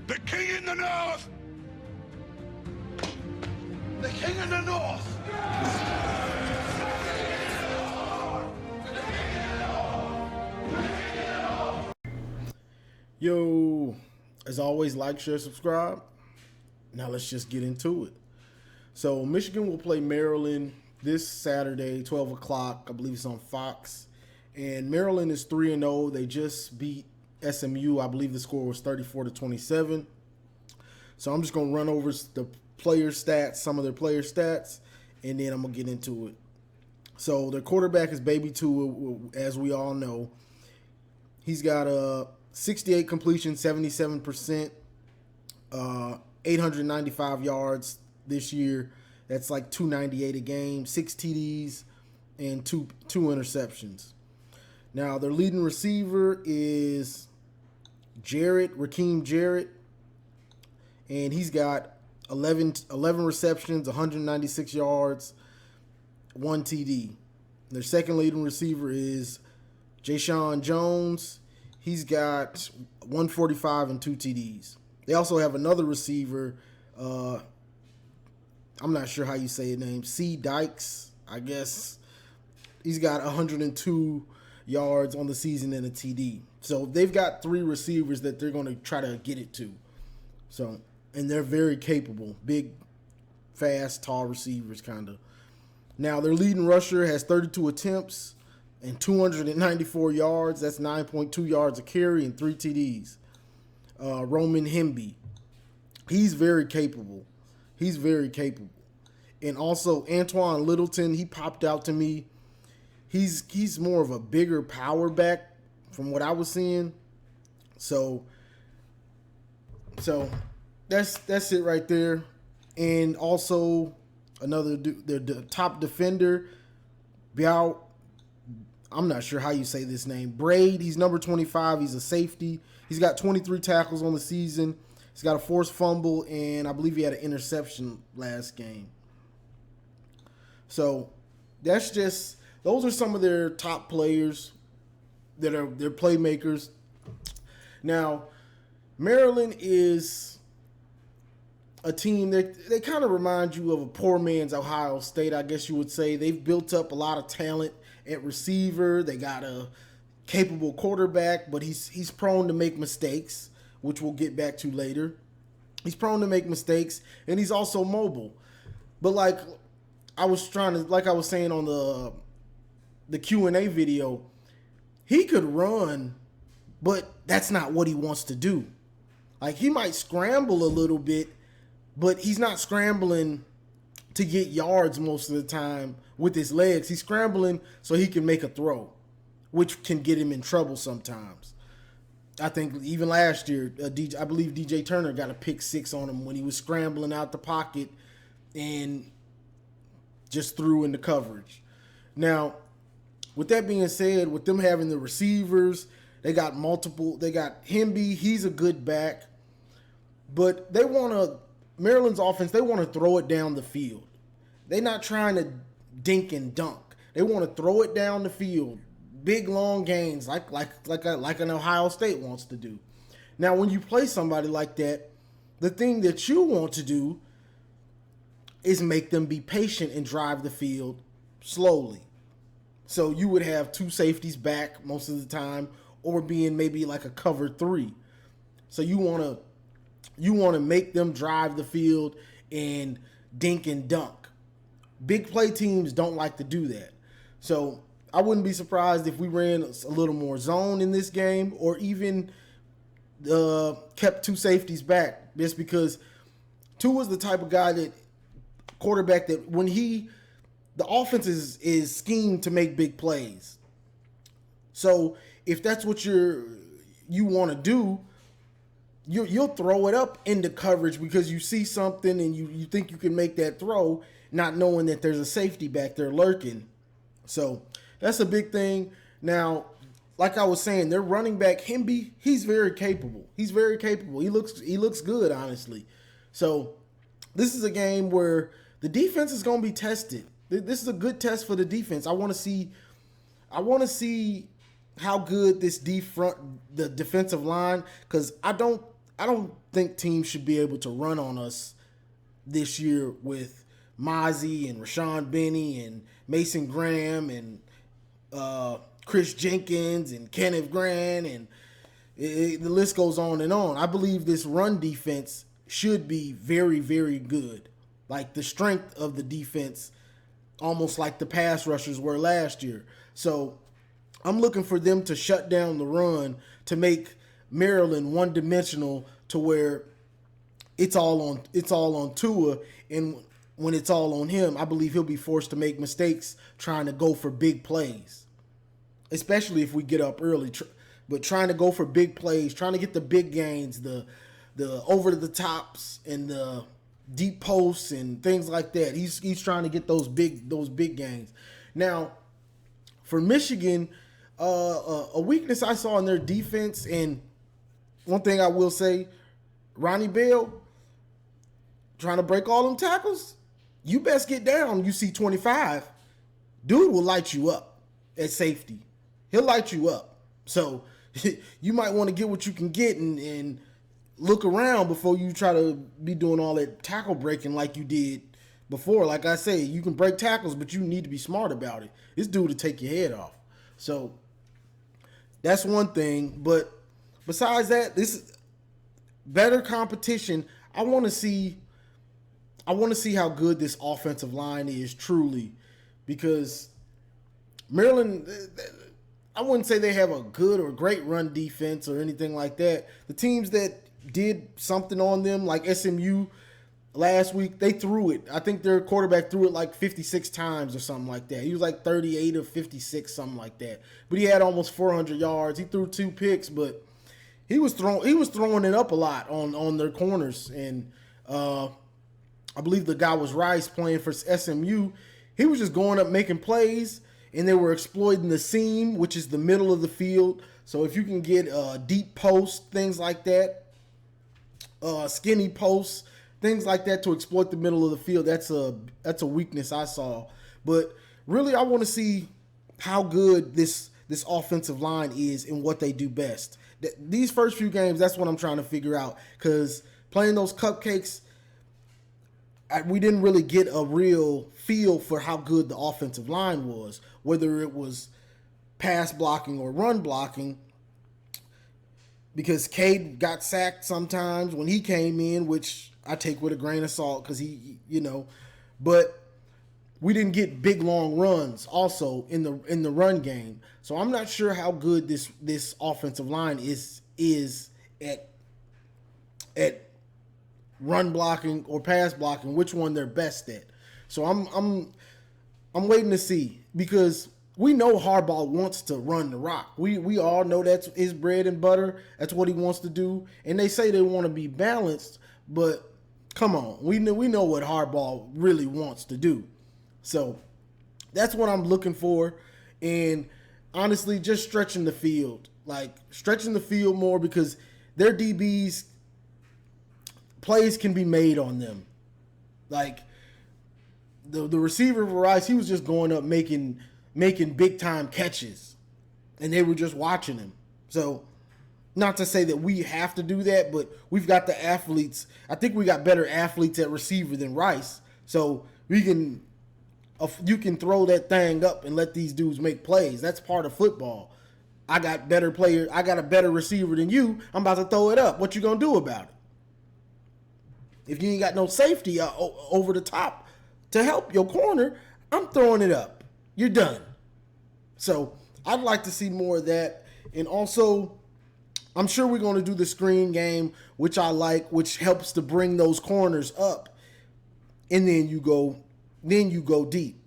The king in the north! The king in the north! Yo, as always, like, share, subscribe. Now let's just get into it. So Michigan will play Maryland this Saturday, 12 o'clock. I believe it's on Fox. And Maryland is 3-0. They just beat SMU. I believe the score was 34-27. So I'm just going to run over the player stats, some of their player stats, and then I'm going to get into it. So their quarterback is Baby Tua, as we all know. He's got a 68 completion, 77%, 895 yards this year. That's like 298 a game, 6 TDs, and two interceptions. Now, their leading receiver is Rakeem Jarrett, and he's got 11 receptions, 196 yards, 1 TD. Their second leading receiver is Ja'Shawn Jones. He's got 145 and 2 TDs. They also have another receiver. I'm not sure how you say his name. C. Dykes, I guess. He's got 102 yards on the season and a TD. So they've got 3 receivers that they're going to try to get it to. So, and they're very capable. Big, fast, tall receivers, kind of. Now, their leading rusher has 32 attempts and 294 yards. That's 9.2 yards a carry and 3 TDs. Roman Hemby. He's very capable. And also, Antoine Littleton, he popped out to me. He's more of a bigger power back from what I was seeing. So that's it right there. And also, the top defender, Biao, I'm not sure how you say this name. Braid, he's number 25. He's a safety. He's got 23 tackles on the season. He's got a forced fumble, and I believe he had an interception last game. So those are some of their top players that are their playmakers. Now, Maryland is a team that they kind of remind you of a poor man's Ohio State, I guess you would say. They've built up a lot of talent at receiver. They got a capable quarterback, but he's prone to make mistakes, which we'll get back to later. He's prone to make mistakes, and he's also mobile. But like I was saying on the Q&A video, he could run, but that's not what he wants to do. Like, he might scramble a little bit, but he's not scrambling to get yards most of the time with his legs. He's scrambling so he can make a throw, which can get him in trouble sometimes. I think even last year, I believe DJ Turner got a pick 6 on him when he was scrambling out the pocket and just threw into coverage. Now, with that being said, with them having the receivers, they got Hemby, he's a good back. But Maryland's offense, they want to throw it down the field. They're not trying to dink and dunk. They want to throw it down the field. Big, long gains like an Ohio State wants to do. Now, when you play somebody like that, the thing that you want to do is make them be patient and drive the field slowly. So you would have 2 safeties back most of the time, or being maybe like a cover 3. So you want to make them drive the field and dink and dunk. Big play teams don't like to do that. So I wouldn't be surprised if we ran a little more zone in this game, or even kept 2 safeties back, just because Tua is the type of quarterback that when the offense is schemed to make big plays. So if that's what you want to do, you'll throw it up into coverage because you see something and you think you can make that throw, not knowing that there's a safety back there lurking. So that's a big thing. Now, like I was saying, their running back, Hemby, he's very capable. He looks good, honestly. So this is a game where the defense is going to be tested. This is a good test for the defense. I want to see how good the defensive line, because I don't I don't think teams should be able to run on us this year with Mozzie and Rashawn Benny and Mason Graham and Chris Jenkins and Kenneth Grant, and the list goes on and on. I believe this run defense should be very, very good. Like the strength of the defense, almost like the pass rushers were last year. So I'm looking for them to shut down the run to make Maryland one-dimensional to where it's all on Tua, and when it's all on him, I believe he'll be forced to make mistakes trying to go for big plays, especially if we get up early. But trying to go for big plays, trying to get the big gains, the over the tops and the deep posts and things like that. He's trying to get those big gains. Now, for Michigan, a weakness I saw in their defense, and one thing I will say, Ronnie Bell trying to break all them tackles. You best get down. You see 25, dude will light you up at safety. He'll light you up. So you might want to get what you can get and look around before you try to be doing all that tackle breaking like you did before. Like I say, you can break tackles, but you need to be smart about it. This dude will take your head off. So that's one thing. But besides that, this is better competition. I want to see how good this offensive line is truly, because Maryland, I wouldn't say they have a good or great run defense or anything like that. The teams that did something on them, like SMU last week, they threw it. I think their quarterback threw it like 56 times or something like that. He was like 38 or 56, something like that. But he had almost 400 yards. He threw 2 picks, but he was throwing it up a lot on their corners. And I believe the guy was Rice playing for SMU. He was just going up making plays, and they were exploiting the seam, which is the middle of the field. So if you can get deep posts, things like that, skinny posts, things like that to exploit the middle of the field, that's a weakness I saw. But really, I want to see how good this offensive line is and what they do best. These first few games, that's what I'm trying to figure out, because playing those cupcakes, we didn't really get a real feel for how good the offensive line was, whether it was pass blocking or run blocking, because Cade got sacked sometimes when he came in, which I take with a grain of salt because he, but we didn't get big long runs also in the run game. So I'm not sure how good this offensive line is at run blocking or pass blocking, which one they're best at. So I'm waiting to see, because we know Harbaugh wants to run the rock. We all know that's his bread and butter. That's what he wants to do. And they say they want to be balanced, but come on, we know what Harbaugh really wants to do. So that's what I'm looking for. And honestly, just stretching the field more, because their DBs, plays can be made on them. Like the receiver for Rice, he was just going up making big time catches, and they were just watching him. So not to say that we have to do that, but we've got the athletes. I think we got better athletes at receiver than Rice. So you can throw that thing up and let these dudes make plays. That's part of football. I got a better receiver than you. I'm about to throw it up. What you gonna do about it? If you ain't got no safety over the top to help your corner, I'm throwing it up. You're done. So I'd like to see more of that. And also, I'm sure we're going to do the screen game, which I like, which helps to bring those corners up. And then you go deep.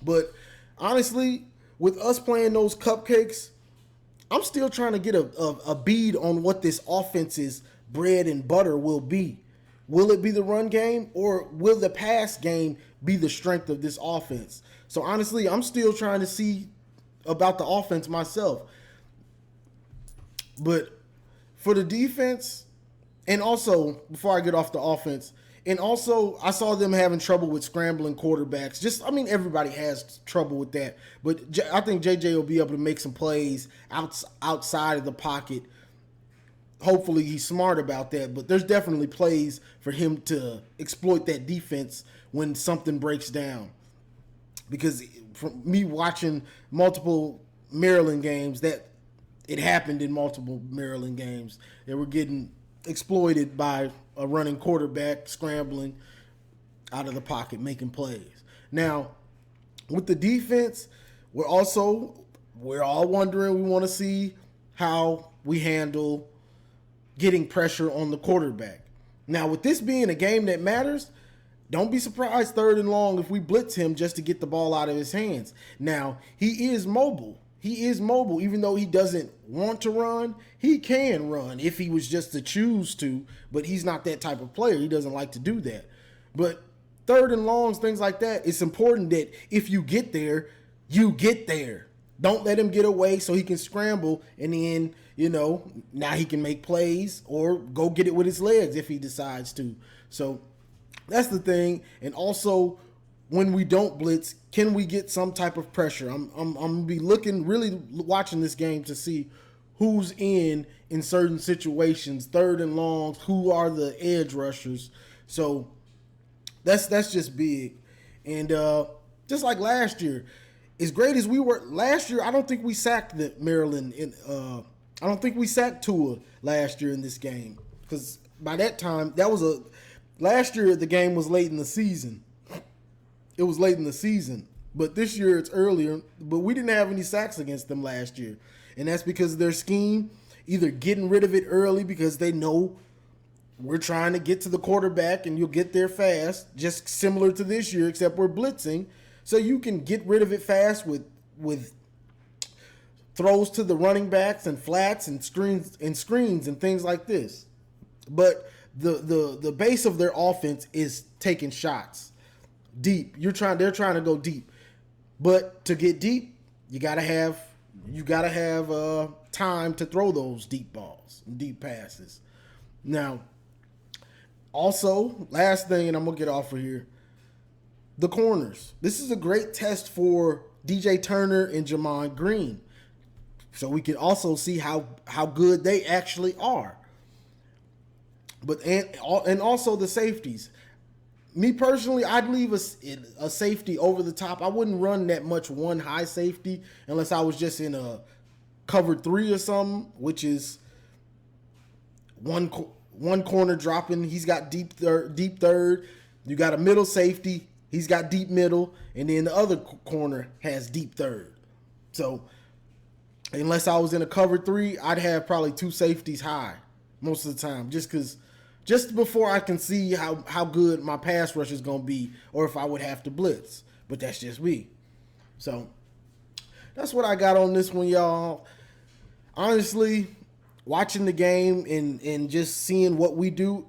But honestly, with us playing those cupcakes, I'm still trying to get a bead on what this offense's bread and butter will be. Will it be the run game, or will the pass game be the strength of this offense? So honestly, I'm still trying to see about the offense myself. But for the defense, and also before I get off the offense, and also I saw them having trouble with scrambling quarterbacks. Everybody has trouble with that. But I think JJ will be able to make some plays outside of the pocket hopefully he's smart about that. But there's definitely plays for him to exploit that defense when something breaks down. Because from me watching multiple Maryland games, that it happened in multiple Maryland games. They were getting exploited by a running quarterback scrambling out of the pocket, making plays. Now, with the defense, we're all wondering, we want to see how we handle getting pressure on the quarterback. Now, with this being a game that matters, don't be surprised 3rd and long if we blitz him just to get the ball out of his hands. Now, he is mobile. Even though he doesn't want to run, he can run if he was just to choose to, but he's not that type of player. He doesn't like to do that. But 3rd and longs, things like that, it's important that if you get there, you get there. Don't let him get away so he can scramble and then, now he can make plays or go get it with his legs if he decides to. So that's the thing. And also, when we don't blitz, can we get some type of pressure? I'm gonna be really watching this game to see who's in certain situations, 3rd and longs, who are the edge rushers. So that's just big. And just like last year, as great as we were last year, I don't think we sacked the Maryland. I don't think we sacked Tua last year in this game, because by that time last year the game was late in the season. It was late in the season, but this year it's earlier. But we didn't have any sacks against them last year, and that's because of their scheme, either getting rid of it early because they know we're trying to get to the quarterback and you'll get there fast, just similar to this year, except we're blitzing. So you can get rid of it fast with throws to the running backs and flats and screens and things like this. But the base of their offense is taking shots deep. They're trying to go deep. But to get deep, you gotta have time to throw those deep balls, deep passes. Now, also, last thing, and I'm gonna get off of here. The corners. This is a great test for DJ Turner and Jamon Green, so we can also see how good they actually are. But and also the safeties. Me personally, I'd leave a safety over the top. I wouldn't run that much one high safety unless I was just in a cover 3 or something, which is one corner dropping. He's got deep third. You got a middle safety. He's got deep middle, and then the other corner has deep third. So unless I was in a cover 3, I'd have probably 2 safeties high most of the time, just before I can see how good my pass rush is going to be, or if I would have to blitz. But that's just me. So that's what I got on this one, y'all. Honestly, watching the game and just seeing what we do,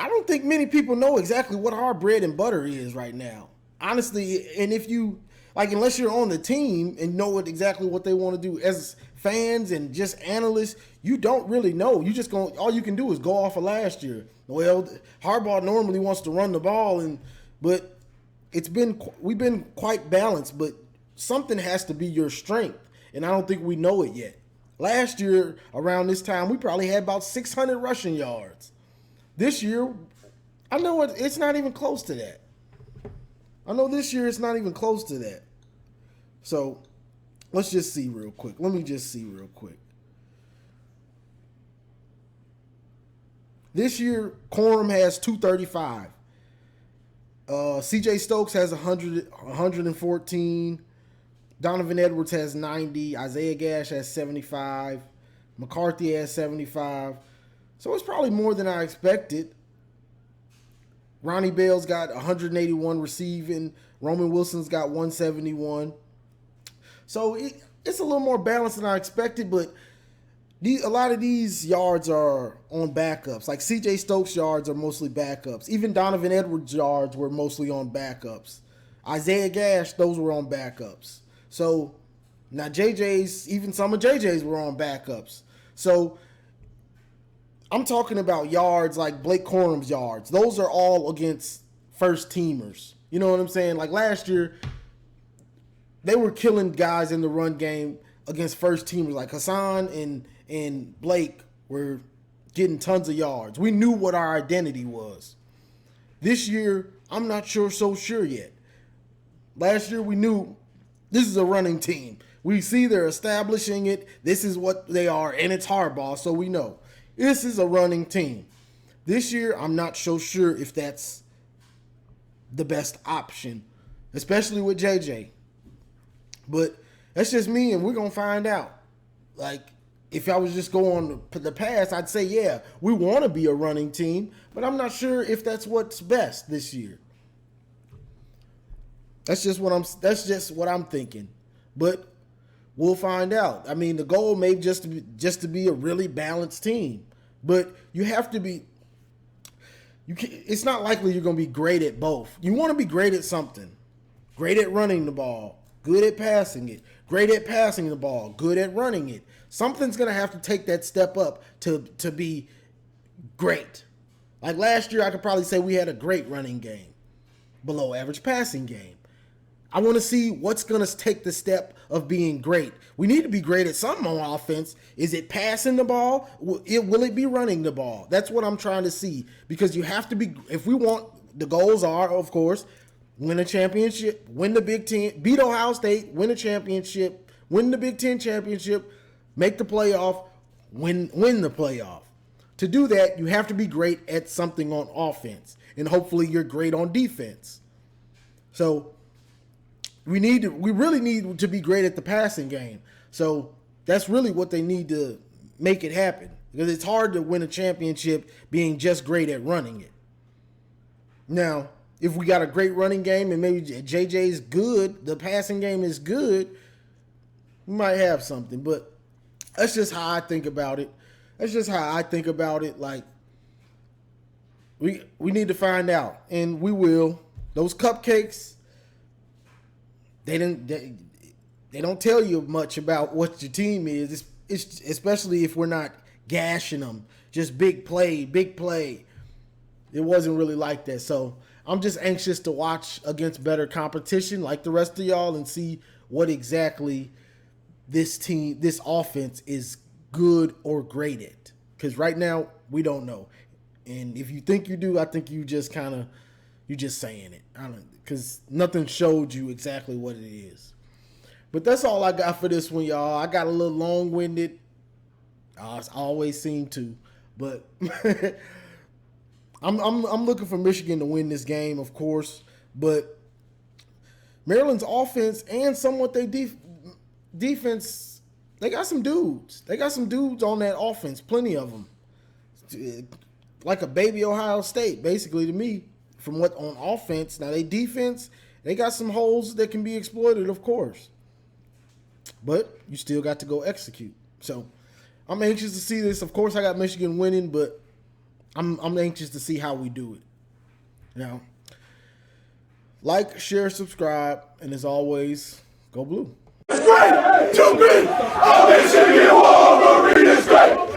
I don't think many people know exactly what our bread and butter is right now. Honestly, and if you, unless you're on the team and know exactly what they want to do, as fans and just analysts, you don't really know. All you can do is go off of last year. Well, Harbaugh normally wants to run the ball, but we've been quite balanced, but something has to be your strength, and I don't think we know it yet. Last year, around this time, we probably had about 600 rushing yards. This year, I know it's not even close to that. I know this year it's not even close to that. So, let's just see real quick. Let me just see real quick. This year, Corum has 235. CJ Stokes has 114. Donovan Edwards has 90. Isaiah Gash has 75. McCarthy has 75. So it's probably more than I expected. Ronnie Bell's got 181 receiving. Roman Wilson's got 171. So it's a little more balanced than I expected, but a lot of these yards are on backups. Like CJ Stokes' yards are mostly backups. Even Donovan Edwards' yards were mostly on backups. Isaiah Gash, those were on backups. So now even some of JJ's were on backups. So I'm talking about yards like Blake Corum's yards. Those are all against first teamers. You know what I'm saying? Like last year, they were killing guys in the run game against first teamers. Like Hassan and Blake were getting tons of yards. We knew what our identity was. This year, I'm not so sure yet. Last year, we knew this is a running team. We see they're establishing it. This is what they are, and it's hardball, so we know. This is a running team. This year, I'm not so sure if that's the best option, especially with JJ. But that's just me, and we're going to find out. Like, if I was just going on the past, I'd say, yeah, we want to be a running team, but I'm not sure if that's what's best this year. That's just what I'm thinking. But we'll find out. I mean, the goal may just to be a really balanced team, but you have to be. It's not likely you're going to be great at both. You want to be great at something. Great at running the ball, good at passing it. Great at passing the ball, good at running it. Something's going to have to take that step up to be great. Like last year, I could probably say we had a great running game, below average passing game. I want to see what's going to take the step of being great. We need to be great at something on offense. Is it passing the ball? Will it be running the ball? That's what I'm trying to see, because you have to be, if we want, the goals are, of course, win a championship, win the Big Ten, beat Ohio State, win a championship, win the Big Ten championship, make the playoff, win the playoff. To do that, you have to be great at something on offense, and hopefully you're great on defense. So we really need to be great at the passing game. So that's really what they need to make it happen, because it's hard to win a championship being just great at running it. Now, if we got a great running game and maybe JJ's good, the passing game is good, we might have something. But that's just how I think about it. Like, we need to find out, and we will. Those cupcakes, they don't tell you much about what your team is. It's especially if we're not gashing them. Just big play. It wasn't really like that. So I'm just anxious to watch against better competition like the rest of y'all and see what exactly this offense is good or great at. Because right now, we don't know. And if you think you do, I think you're just saying it. I don't, because nothing showed you exactly what it is. But that's all I got for this one, y'all. I got a little long-winded. I always seem to. But I'm looking for Michigan to win this game, of course. But Maryland's offense and somewhat their defense, they got some dudes. They got some dudes on that offense, plenty of them. Like a baby Ohio State, basically, to me, from what on offense. Now, they defense, they got some holes that can be exploited, of course. But you still got to go execute. So I'm anxious to see this. Of course, I got Michigan winning, but I'm anxious to see how we do it. Now, like, share, subscribe, and as always, go blue. It's great to be a Michigan Wolverines. Great.